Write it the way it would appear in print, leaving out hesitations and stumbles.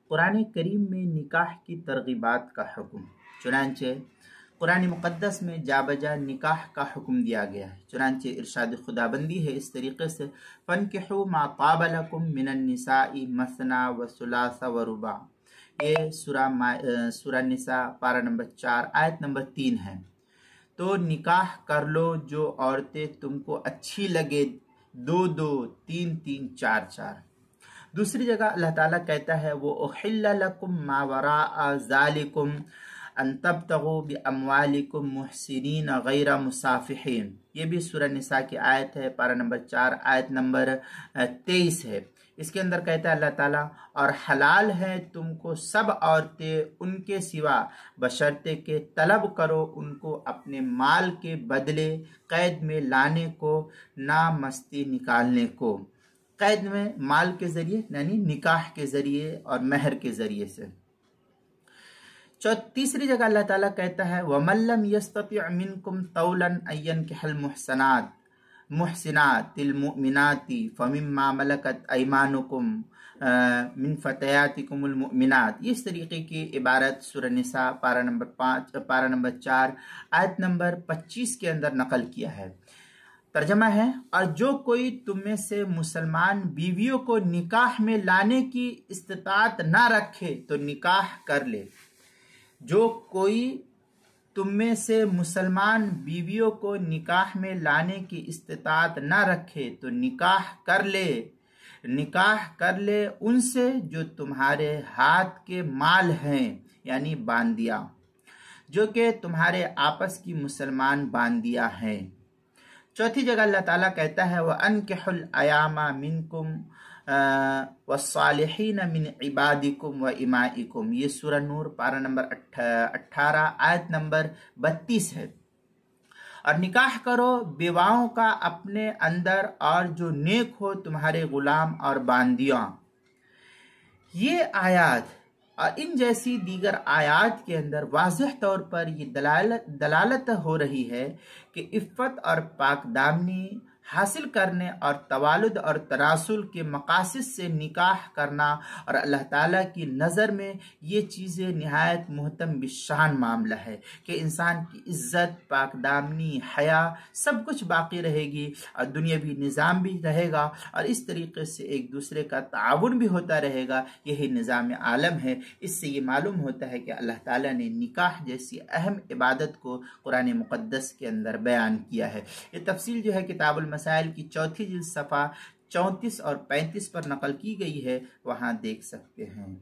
قرآن کریم میں نکاح کی ترغیبات کا حکم، چنانچہ قرآن مقدس میں جا بجا نکاح کا حکم دیا گیا ہے۔ چنانچہ ارشاد خداوندی ہے اس طریقے سے فَانْكِحُوا مَا طَابَ لَكُم مِّنَ النِّسَاءِ مَثْنَىٰ وَثُلَاثَ وَرُبَاعَ، یہ سورہ نساء پارہ نمبر 4 آیت نمبر 3 ہے۔ تو نکاح کر لو جو عورتیں تم کو اچھی لگے، 2 2 3 3 4 4۔ دوسری جگہ اللہ تعالیٰ کہتا ہے وَأُحِلَّ لَكُم مَّا وَرَاءَ ذَلِكُمْ ان تبتغوا باموالکم محسنین غیر مسافحین، یہ بھی سورہ نساء کی آیت ہے، پارہ نمبر 4 آیت نمبر 23 ہے۔ اس کے اندر کہتا ہے اللہ تعالیٰ اور حلال ہے تم کو سب عورتیں ان کے سوا بشرطے کہ طلب کرو ان کو اپنے مال کے بدلے قید میں لانے کو، نامستی نکالنے کو۔ قید میں مال کے ذریعے یعنی نکاح کے ذریعے اور مہر کے ذریعے سے۔ تیسری جگہ اللہ تعالیٰ کہتا ہے وَمَن لَّمْ يَسْتَطِعْ مِنكُمْ طَوْلًا أَن يَنكِحَ المحسنات المؤمنات فَمِمَّا مَلَكَتْ أَيْمَانُكُمْ مِن فَتَيَاتِكُمُ الْمُؤْمِنَات، اس طریقے کی عبارت سورہ نساء پارہ نمبر 4 آیت نمبر 25 کے اندر نقل کیا ہے۔ ترجمہ ہے اور جو کوئی تم میں سے مسلمان بیویوں کو نکاح میں لانے کی استطاعت نہ رکھے تو نکاح کر لے۔ جو کوئی تم میں سے مسلمان بیویوں کو نکاح میں لانے کی استطاعت نہ رکھے تو نکاح کر لے۔ نکاح کر لے ان سے جو تمہارے ہاتھ کے مال ہیں، یعنی باندیاں، جو کہ تمہارے آپس کی مسلمان باندیاں ہیں۔ چوتھی جگہ اللہ تعالیٰ کہتا ہے وَأَنكِحُوا الْأَيَامَ مِنكُمْ والصالحین من عبادکم و امائکم، یہ سورہ نور پارہ نمبر 18 آیت نمبر 32 ہے۔ اور نکاح کرو بیواؤں کا اپنے اندر اور جو نیک ہو تمہارے غلام اور باندیاں۔ یہ آیات اور ان جیسی دیگر آیات کے اندر واضح طور پر یہ دلالت ہو رہی ہے کہ عفت اور پاک دامنی حاصل کرنے اور توالد اور تراسل کے مقاصد سے نکاح کرنا، اور اللہ تعالیٰ کی نظر میں یہ چیزیں نہایت محترم بشان معاملہ ہے کہ انسان کی عزت، پاک دامنی، حیا سب کچھ باقی رہے گی اور دنیاوی نظام بھی رہے گا، اور اس طریقے سے ایک دوسرے کا تعاون بھی ہوتا رہے گا۔ یہی نظام عالم ہے۔ اس سے یہ معلوم ہوتا ہے کہ اللہ تعالیٰ نے نکاح جیسی اہم عبادت کو قرآن مقدس کے اندر بیان کیا ہے۔ یہ تفصیل جو ہے کتاب المسائل کی 4 جلد صفحہ 34 اور 35 پر نقل کی گئی ہے، وہاں دیکھ سکتے ہیں۔